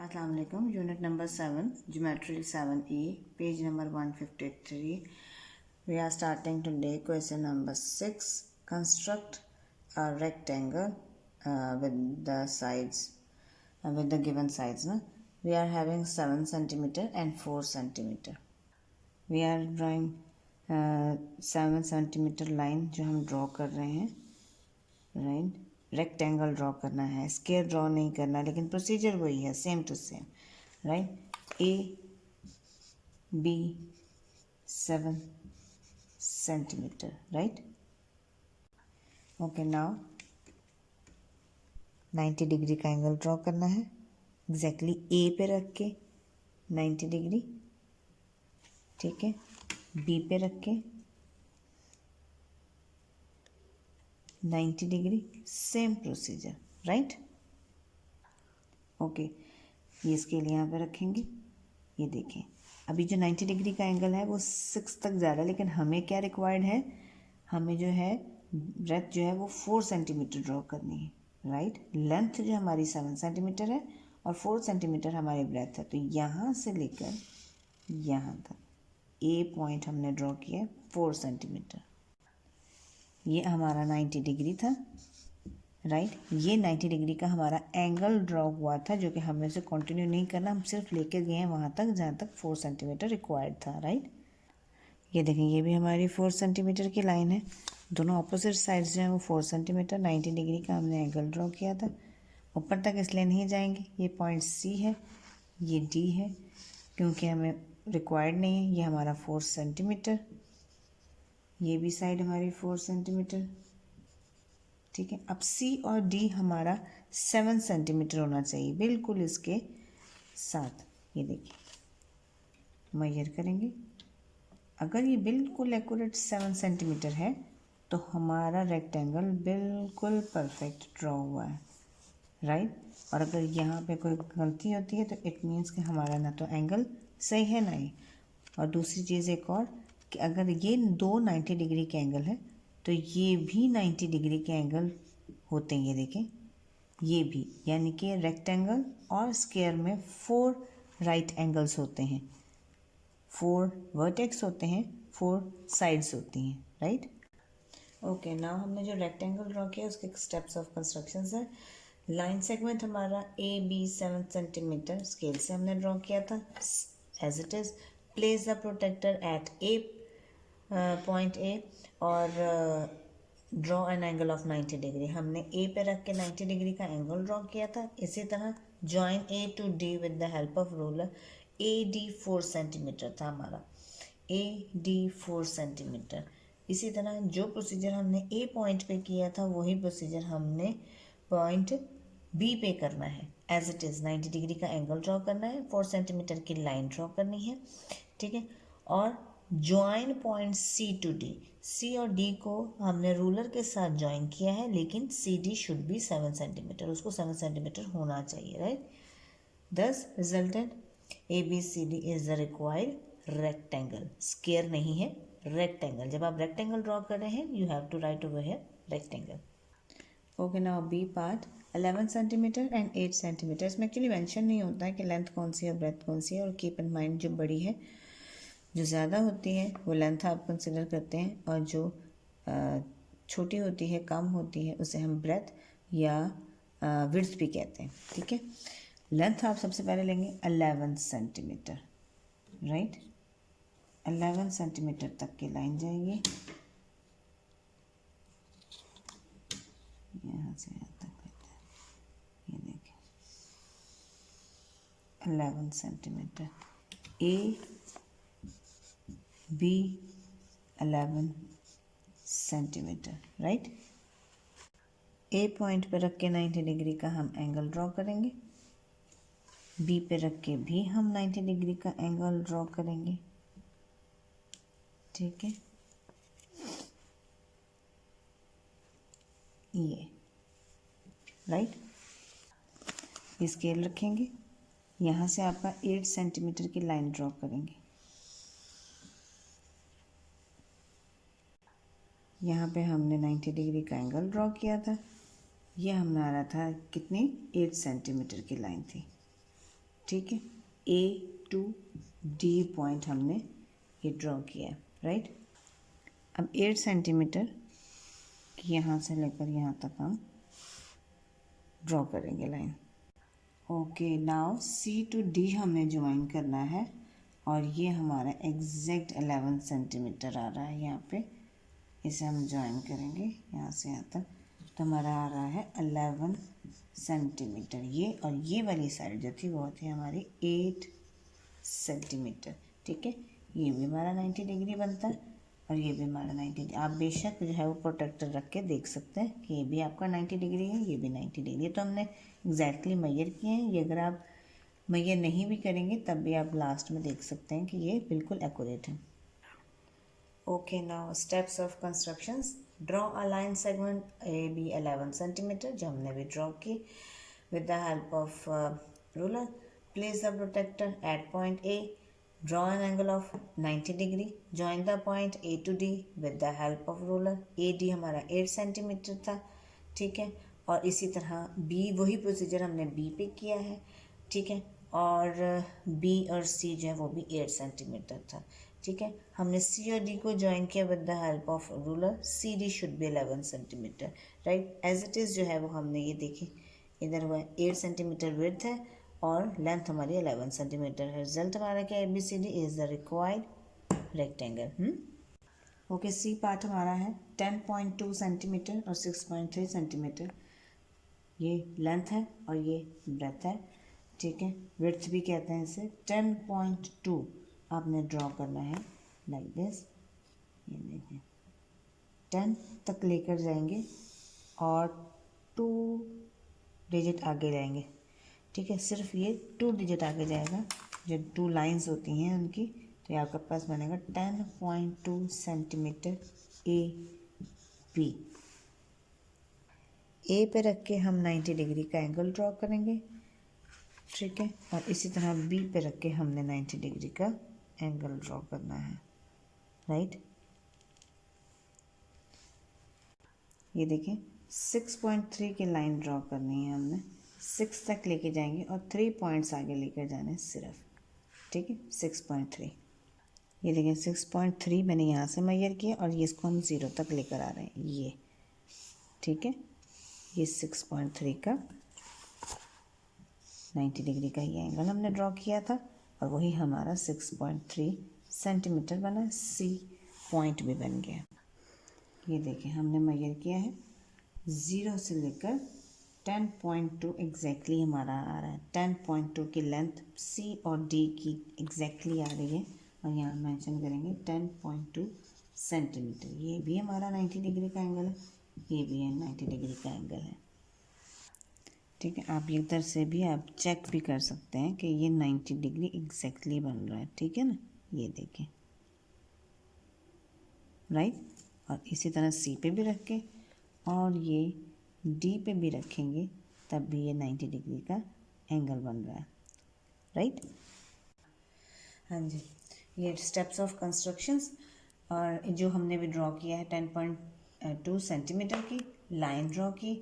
अस्सलाम वालेकुम। Unit number 7 geometry 7E page number 153. We are starting today question number 6. Construct a rectangle with the sides with the given sides. No? We are having 7 centimeter and 4 centimeter. We are drawing 7 centimeter line जो हम draw कर रहे हैं, right? Rectangle draw करना है, square draw नहीं करना, लेकिन प्रोसीजर वही है, same to same, right. A B 7 centimetre, right. Okay, now 90 degree का एंगल ड्रॉ करना है, एग्जैक्टली ए पे रख के 90 डिग्री, ठीक है। बी पे रख के 90 degree, same procedure, right. Okay, ये स्केल यहाँ पे रखेंगे। ये देखें, अभी जो 90 डिग्री का एंगल है वो 6 तक जा रहा है, लेकिन हमें क्या रिक्वायर्ड है, हमें जो है ब्रेथ जो है वो 4 सेंटीमीटर ड्रॉ करनी है, राइट। लेंथ जो हमारी 7 सेंटीमीटर है और 4 सेंटीमीटर हमारी ब्रेथ है, तो यहाँ से लेकर यहाँ तक ए पॉइंट हमने ड्रॉ किया है 4 सेंटीमीटर। ये हमारा 90 डिग्री था, राइट। ये 90 डिग्री का हमारा एंगल ड्रॉ हुआ था, जो कि हमें उसे कंटिन्यू नहीं करना, हम सिर्फ लेके गए हैं वहाँ तक जहाँ तक 4 सेंटीमीटर रिक्वायर्ड था, राइट। ये देखें, ये भी हमारी 4 सेंटीमीटर की लाइन है, दोनों अपोजिट साइड्स जो हैं वो 4 सेंटीमीटर। 90 डिग्री का हमने एंगल ड्रॉ किया था। ऊपर तक इसलिए नहीं जाएंगे, ये पॉइंट सी है, ये डी है, क्योंकि हमें रिक्वायर्ड नहीं है। ये हमारा 4 सेंटीमीटर, ये भी साइड हमारी 4 सेंटीमीटर, ठीक है। अब सी और डी हमारा 7 सेंटीमीटर होना चाहिए, बिल्कुल इसके साथ। ये देखिए, मेजर करेंगे, अगर ये बिल्कुल एक्यूरेट 7 सेंटीमीटर है तो हमारा रेक्टेंगल बिल्कुल परफेक्ट ड्रॉ हुआ है, राइट। और अगर यहाँ पे कोई गलती होती है तो इट मीन्स कि हमारा ना तो एंगल सही है ना ही। और दूसरी चीज़ एक और, कि अगर ये दो 90 डिग्री के एंगल है तो ये भी 90 डिग्री के एंगल होते हैं। ये देखें, ये भी, यानी कि रेक्टेंगल और स्क्वायर में 4 राइट एंगल्स होते हैं, 4 वर्टेक्स होते हैं, 4 साइड्स होती हैं, राइट। ओके, नाउ हमने जो रेक्टेंगल ड्रॉ किया उसके स्टेप्स ऑफ कंस्ट्रक्शन है। लाइन सेगमेंट हमारा ए बी 7 सेंटीमीटर स्केल से हमने ड्रॉ किया था, as it is. Place the protractor at a point A और draw an angle of 90 degree. हमने ए पे रख के 90 डिग्री का एंगल ड्रॉ किया था। इसी तरह join A to D with the help of ruler. A D 4 centimetre था हमारा, ए डी 4 सेंटीमीटर। इसी तरह जो प्रोसीजर हमने ए पॉइंट पे किया था वही प्रोसीजर हमने पॉइंट बी पे करना है, एज इट इज़। 90 डिग्री का एंगल ड्रॉ करना है, 4 सेंटीमीटर की लाइन ड्रॉ करनी है, ठीक है। और join point C to D, C और डी को हमने रूलर के साथ ज्वाइन किया है, लेकिन C D should be 7 centimetre, उसको 7 सेंटीमीटर होना चाहिए, right. Thus resulted A B C D is the required rectangle, square नहीं है, रेक्टेंगल। जब आप रेक्टेंगल ड्रॉ कर रहे हैं you have to write over here rectangle. Okay, now B part 11 centimetre and 8 centimetre. इसमें एक्चुअली मेंशन नहीं होता है कि लेंथ कौन सी है और ब्रेथ कौन सी है। और कीप इन माइंड, जो बड़ी है, जो ज़्यादा होती है वो लेंथ आप कंसिडर करते हैं, और जो छोटी होती है, कम होती है, उसे हम ब्रेथ या विड्थ भी कहते हैं, ठीक है। लेंथ आप सबसे पहले लेंगे 11 सेंटीमीटर, राइट। 11 सेंटीमीटर तक की लाइन जाएगी, यहाँ से यहाँ तक लेते हैं। ये देखें, 11 centimetre. A B 11 centimetre, right. A point पे रख के 90 डिग्री का हम एंगल ड्रॉ करेंगे, बी पे रख के भी हम 90 डिग्री का एंगल ड्रॉ करेंगे, ठीक है। ये राइट, ये स्केल रखेंगे, यहाँ से आपका 8 सेंटीमीटर की लाइन ड्रॉ करेंगे। यहाँ पे हमने 90 डिग्री का एंगल ड्रॉ किया था, ये हमारा था कितनी, 8 सेंटीमीटर की लाइन थी, ठीक है, ए टू डी पॉइंट हमने ये ड्रॉ किया है, राइट। अब 8 सेंटीमीटर यहाँ से लेकर यहाँ तक हम ड्रॉ करेंगे line. Okay, now C to D हमें ज्वाइन करना है और ये हमारा एग्जैक्ट 11 सेंटीमीटर आ रहा है यहाँ पे। इसे हम ज्वाइन करेंगे यहाँ से यहाँ तक, तो हमारा आ रहा है 11 सेंटीमीटर ये, और ये वाली साइड जो थी वो थी हमारी 8 सेंटीमीटर। ठीक है, ये भी हमारा 90 डिग्री बनता है और ये भी हमारा 90 डिग्री। आप बेशक जो है वो प्रोटेक्टर रख के देख सकते हैं कि ये भी आपका 90 डिग्री है, ये भी 90 डिग्री है। तो हमने एग्जैक्टली मेजर किए हैं। ये अगर आप मेजर नहीं भी करेंगे तब भी आप लास्ट में देख सकते हैं कि ये बिल्कुल एक्यूरेट है। Okay, now steps of constructions. Draw a line segment A B 11 centimetre, जो हमने भी ड्रॉ की with the help of ruler. Place the protractor at point A, draw an angle of 90 degree, join the point A to D with the help of ruler। AD हमारा 8 centimetre था, ठीक है, और इसी तरह B, वही procedure हमने B पे किया है, ठीक है, और B और C जो है वो भी 8 सेंटीमीटर था, ठीक है। हमने C और D को ज्वाइन किया with the help of ruler. CD should be 11 centimetre, right. As it is जो है वो हमने ये देखी, इधर हुआ 8 सेंटीमीटर विड्थ है और लेंथ हमारी 11 सेंटीमीटर है। रिजल्ट हमारा क्या है, ABCD is the required rectangle. Okay, C part हमारा है 10.2 सेंटीमीटर और 6.3 सेंटीमीटर, ये लेंथ है और ये ब्रेथ है, ठीक है। विड्थ भी कहते हैं इसे। 10.2 आपने ड्रॉ करना है लाइक दिस, ये देखें 10 तक लेकर जाएंगे और 2 डिजिट आगे जाएंगे, ठीक है। सिर्फ ये 2 डिजिट आगे जाएगा, जो 2 लाइंस होती हैं उनकी, तो ये आपके पास बनेगा 10.2 सेंटीमीटर ए बी। ए पे रख के हम 90 डिग्री का एंगल ड्रॉ करेंगे, ठीक है, और इसी तरह बी पे रख के हमने 90 डिग्री का एंगल ड्रॉ करना है, राइट। ये देखें 6.3 की लाइन ड्रॉ करनी है हमने, 6 तक लेके जाएंगे और 3 पॉइंट्स आगे लेकर जाने सिर्फ, ठीक है। 6.3, ये देखें 6.3 मैंने यहाँ से मेजर किया और ये इसको हम 0 तक लेकर आ रहे हैं, ये ठीक है। ये 6.3 का 90 डिग्री का ये एंगल हमने ड्रॉ किया था और वही हमारा 6.3 सेंटीमीटर बना, सी पॉइंट भी बन गया। ये देखें हमने मेजर किया है 0 से लेकर 10.2 एग्जैक्टली हमारा आ रहा है। 10.2 की लेंथ सी और डी की एग्जैक्टली आ रही है और यहाँ मेंशन करेंगे 10.2 सेंटीमीटर। ये भी हमारा 90 डिग्री का एंगल है, ये भी है 90 डिग्री का एंगल है, ठीक है। आप इधर से भी आप चेक भी कर सकते हैं कि ये 90 डिग्री एग्जैक्टली बन रहा है, ठीक है ना, ये देखें, राइट। और इसी तरह सी पे भी रख के और ये डी पे भी रखेंगे तब भी ये 90 डिग्री का एंगल बन रहा है, राइट। हाँ जी, ये स्टेप्स ऑफ कंस्ट्रक्शंस। और जो हमने भी ड्रॉ किया है 10.2 सेंटीमीटर की लाइन ड्रॉ की,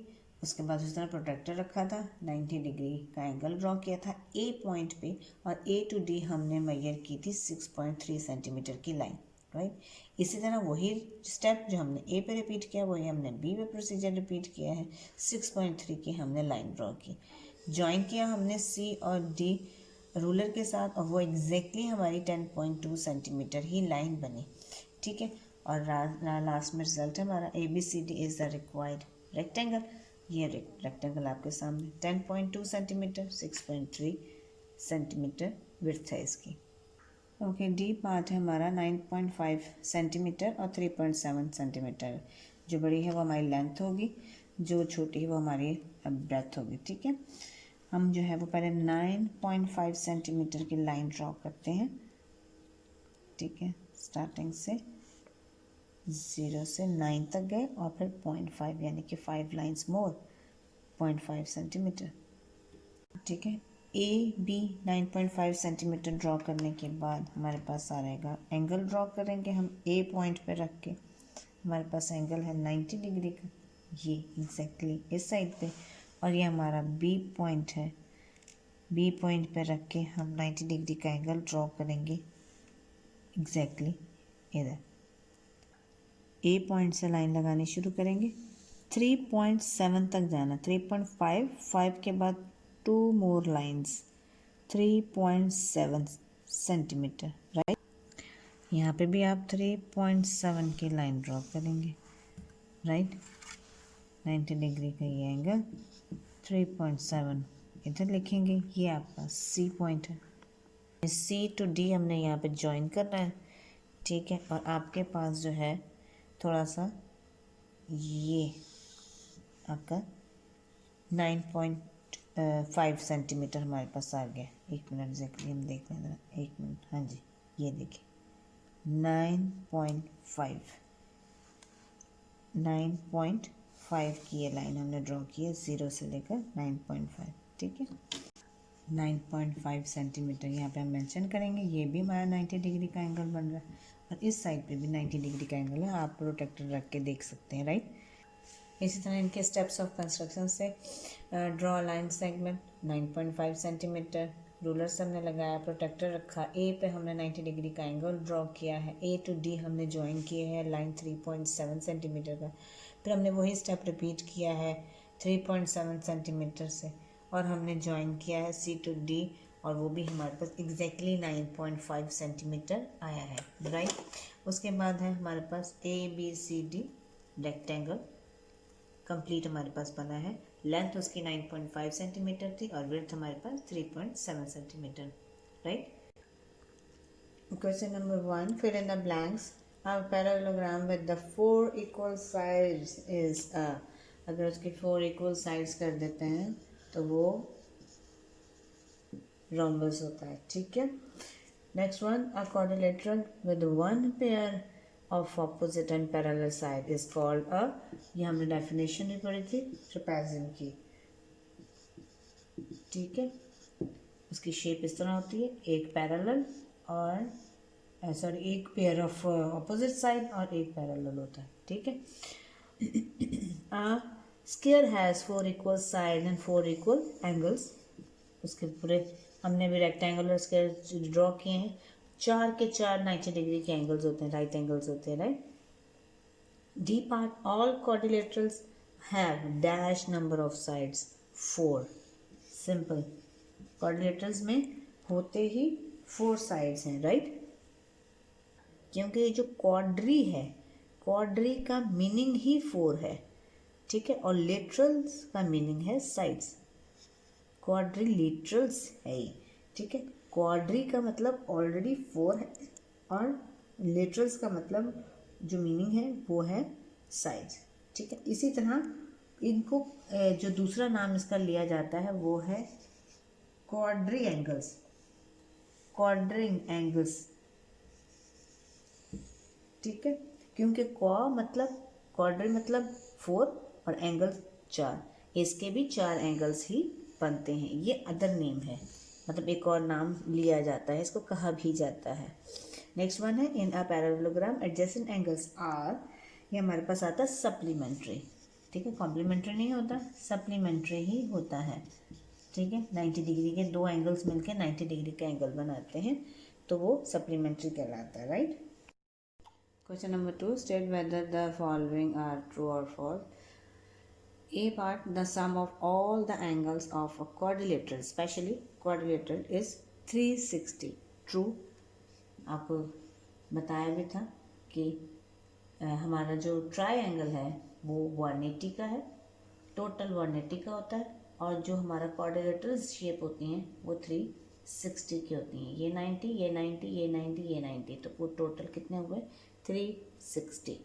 उसके बाद उस तरह प्रोटेक्टर रखा था, 90 डिग्री का एंगल ड्रॉ किया था ए पॉइंट पे, और ए टू डी हमने मेजर की थी 6.3 सेंटीमीटर की लाइन, राइट। इसी तरह वही स्टेप जो हमने ए पे रिपीट किया वही हमने बी पे प्रोसीजर रिपीट किया है। 6.3 की हमने लाइन ड्रॉ की, ज्वाइन किया हमने सी और डी रूलर के साथ और वो एग्जैक्टली हमारी 10.2 सेंटीमीटर ही लाइन बनी, ठीक है। और लास्ट में रिजल्ट है हमारा ABCD is the required rectangle. ये रेक्टेंगल आपके सामने 10.2 सेंटीमीटर, 6.3 सेंटीमीटर विड्थ है इसकी। ओके, डी पार्ट है हमारा 9.5 सेंटीमीटर और 3.7 सेंटीमीटर। जो बड़ी है वो हमारी लेंथ होगी, जो छोटी है वो हमारी ब्रेथ होगी, ठीक है। हम जो है वो पहले 9.5 सेंटीमीटर की लाइन ड्रॉ करते हैं, ठीक है। स्टार्टिंग से 0 से 9 तक गए और फिर 0.5 यानी कि 5 लाइन्स मोर, 0.5 सेंटीमीटर, ठीक है। ए बी 9.5 सेंटीमीटर ड्रॉ करने के बाद हमारे पास आ रहेगा एंगल ड्रॉ करेंगे हम ए पॉइंट पे रख के। हमारे पास एंगल है 90 डिग्री का, ये एग्जैक्टली इस साइड पे, और ये हमारा बी पॉइंट है बी पॉइंट पर रख के हम 90 डिग्री का एंगल ड्रॉ करेंगे एग्जैक्टली इधर। ए पॉइंट से लाइन लगानी शुरू करेंगे, 3.7 तक जाना, 3.5, 5 के बाद 2 मोर लाइन्स, 3.7 सेंटीमीटर, राइट। यहाँ पे भी आप 3.7 की लाइन ड्रॉ करेंगे, राइट। 90 डिग्री का ये एंगल 3.7 इधर लिखेंगे, ये आपका सी पॉइंट है। सी टू डी हमने यहाँ पे ज्वाइन करना है, ठीक है। और आपके पास जो है थोड़ा सा ये आपका 9.5 सेंटीमीटर हमारे पास आ गया। एक मिनट एग्जैक्टली हम देख लें ज़रा, एक मिनट, हाँ जी ये देखिए 9.5 की ये लाइन हमने ड्रॉ की है, 0 से लेकर 9.5, ठीक है। 9.5 सेंटीमीटर यहाँ पे हम मेंशन करेंगे। ये भी हमारा 90 डिग्री का एंगल बन रहा है और इस साइड पे भी 90 डिग्री का एंगल है, आप प्रोटेक्टर रख के देख सकते हैं, राइट। इसी तरह इनके स्टेप्स ऑफ कंस्ट्रक्शन से draw line segment 9.5 centimetre, ruler से हमने लगाया, प्रोटेक्टर रखा, ए पे हमने 90 डिग्री का एंगल ड्रॉ किया है, ए टू डी हमने ज्वाइन किए हैं लाइन 3.7 सेंटीमीटर का, फिर हमने वही स्टेप रिपीट किया है 3.7 सेंटीमीटर से और हमने ज्वाइन किया है सी टू डी और वो भी हमारे पास एग्जैक्टली 9.5 सेंटीमीटर आया है, राइट। उसके बाद है हमारे पास A B C D rectangle complete हमारे पास बना है। लेंथ उसकी 9.5 सेंटीमीटर थी और विड्थ हमारे पास 3.7 centimetre, right. Question number 1, fill in the blanks. A parallelogram with the 4 equal sides is a, अगर उसकी 4 equal sides कर देते हैं तो वो rhombus होता है, ठीक है। Next one, a quadrilateral with one pair of opposite and parallel side is called a, ये हमने डेफिनेशन भी पढ़ी थी ट्रेपेजियम की, ठीक है। उसकी शेप इस तरह होती है, एक पैरेलल और सॉरी एक पेयर ऑफ ऑपोजिट साइड और एक पैरेलल होता है, ठीक है। Square has 4 equal side and 4 equal angles, उसके पूरे हमने भी रेक्टेंगुलर स्क्वायर ड्रॉ किए हैं, 4 के 4 90 डिग्री के एंगल्स होते हैं, राइट एंगल्स होते हैं, right. D part, all quadrilaterals have dash number of sides 4, simple. Quadrilaterals में होते ही 4 साइड्स हैं, राइट। क्योंकि ये जो क्वाड्री है, क्वाड्री का मीनिंग ही 4 है, ठीक है। और लेटरल्स का मीनिंग है साइड्स, क्वाड्रिलेटरल्स है ये, ठीक है। क्वाड्री का मतलब ऑलरेडी 4 है और लेटरल्स का मतलब जो मीनिंग है वो है साइड्स, ठीक है। इसी तरह इनको जो दूसरा नाम इसका लिया जाता है वो है क्वाड्री एंगल्स, क्वाड्रिंग एंगल्स, ठीक है। क्योंकि क्वा मतलब क्वाड्री मतलब 4 और एंगल 4, इसके भी 4 एंगल्स ही बनते हैं, ये अदर नेम है, मतलब एक और नाम लिया जाता है, इसको कहा भी जाता है। नेक्स्ट वन है, in a parallelogram adjacent angles are, ये हमारे पास आता है सप्लीमेंट्री, ठीक है। कॉम्प्लीमेंट्री नहीं होता, सप्लीमेंट्री ही होता है, ठीक है। 90 डिग्री के 2 एंगल्स मिलकर 90 डिग्री का एंगल बनाते हैं तो वो सप्लीमेंट्री कहलाता है, right. Question number 2, state whether the following are true और false. A part, the sum of all the angles of a quadrilateral, especially quadrilateral, is 360. True. आपको बताया भी था कि हमारा जो ट्रायंगल है वो 180 का है, टोटल 180 का होता है, और जो हमारा क्वाड्रिलेटरल शेप होती हैं वो 360 की होती हैं। ये 90, ये 90, ये 90, ये 90, तो वो टोटल कितने हुए 360।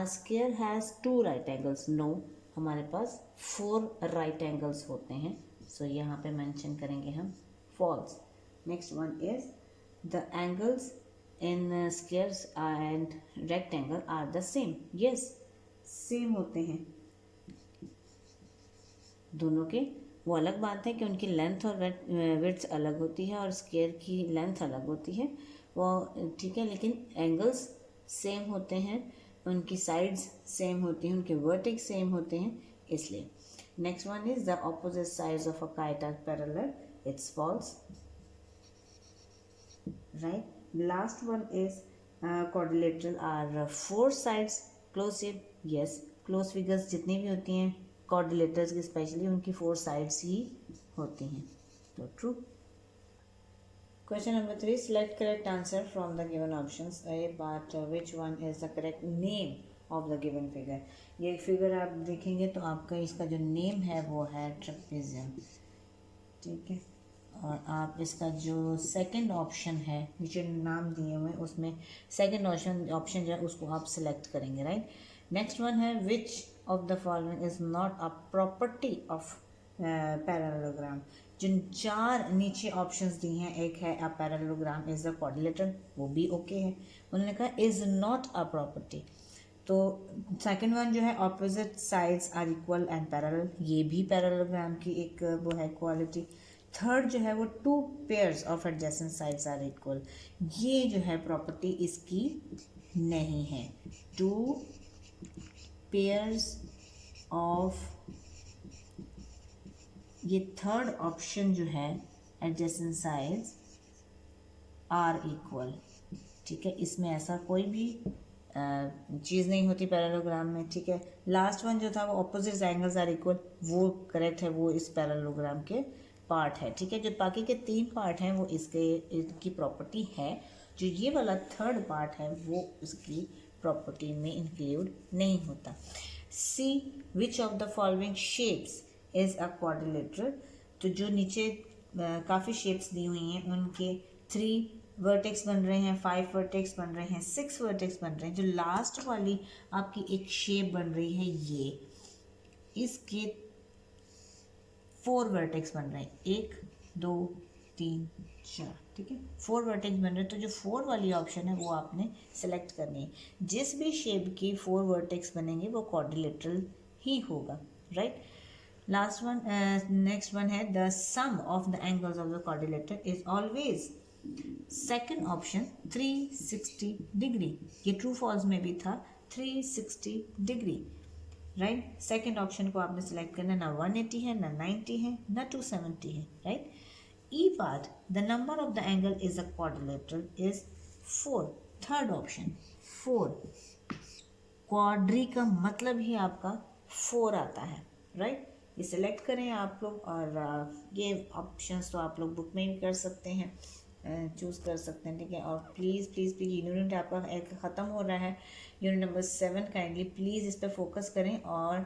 Square has 2 right angles, no, हमारे पास 4 राइट एंगल्स होते हैं, सो यहाँ पे मेंशन करेंगे हम false. Next one is the angles in squares and rectangle are the same, yes same होते हैं दोनों के। वो अलग बात है कि उनकी लेंथ और विड्थ अलग होती है और स्क्वायर की लेंथ अलग होती है, वो ठीक है, लेकिन एंगल्स सेम होते हैं, उनकी साइड्स सेम होती हैं, उनके वर्टेक्स सेम होते हैं, इसलिए। Next one is the opposite sides of a kite are parallel, it's false, right? Last one is quadrilateral are four sides close shape. Yes, close figures जितनी भी होती हैं quadrilaters की स्पेशली उनकी फोर साइड्स ही होती हैं, तो true. Question number 3. Select correct answer from the given options. A, but which one is the correct name of the given figure? ये एक फिगर आप देखेंगे तो आपका इसका जो नेम है वो है ट्रेपेजियम, ठीक है। और आप इसका जो सेकंड ऑप्शन है नीचे नाम दिए हुए उसमें सेकंड ऑप्शन जो है उसको आप सिलेक्ट करेंगे, राइट। नेक्स्ट वन है which of the following is not a property of parallelogram. जिन चार नीचे ऑप्शंस दिए हैं, एक है a parallelogram is a quadrilateral, वो भी ओके है। उन्होंने कहा इज नॉट अ प्रॉपर्टी, तो सेकंड वन जो है opposite sides are equal and parallel, ये भी पैरेललोग्राम की एक वो है क्वालिटी। थर्ड जो है वो two pairs of adjacent sides are equal, ये जो है प्रॉपर्टी इसकी नहीं है। टू पेयर्स ऑफ, ये थर्ड ऑप्शन जो है एडजेसेंट साइड्स आर इक्वल, ठीक है, इसमें ऐसा कोई भी चीज़ नहीं होती पैरेललोग्राम में, ठीक है। लास्ट वन जो था वो ऑपोजिट एंगल्स आर इक्वल, वो करेक्ट है, वो इस पैरेललोग्राम के पार्ट है, ठीक है। जो बाकी के तीन पार्ट हैं वो इसकी प्रॉपर्टी है, जो ये वाला थर्ड पार्ट है वो इसकी प्रॉपर्टी में इंक्लूड नहीं होता। See which of the following shapes is a quadrilateral, तो जो नीचे काफ़ी शेप्स दी हुई हैं उनके 3 वर्टेक्स बन रहे हैं, 5 वर्टेक्स बन रहे हैं, 6 वर्टेक्स बन रहे हैं। जो लास्ट वाली आपकी एक शेप बन रही है ये, इसके 4 वर्टेक्स बन रहे हैं, 1 2 3 4, ठीक है, 4 वर्टेक्स बन रहे हैं। तो जो 4 वाली ऑप्शन है वो आपने सेलेक्ट करनी है। जिस भी शेप की 4 वर्टेक्स बनेंगे वो क्वाड्रिलेटरल ही होगा, right. Last one, next one है the sum of the angles of the quadrilateral is always, second option 360 degree, ये ट्रू फॉल्स में भी था 360 डिग्री, राइट। सेकेंड ऑप्शन को आपने सेलेक्ट करना, ना 180 है, ना 90 है, ना 270 है, right. E part the number of the angle is a quadrilateral is 4, third option 4, quadri का मतलब ही आपका 4 आता है, राइट। ये सिलेक्ट करें आप लोग, और ये ऑप्शंस तो आप लोग बुक में भी कर सकते हैं, चूज़ कर सकते हैं, ठीक है। और प्लीज़ प्लीज़ प्लीज़ यूनिट आपका एक ख़त्म हो रहा है, यूनिट नंबर 7, काइंडली प्लीज़ इस पर फोकस करें, और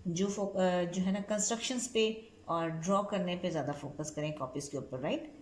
जो है ना कंस्ट्रक्शंस पे और ड्रॉ करने पे ज़्यादा फोकस करें कॉपीज़ के ऊपर, राइट।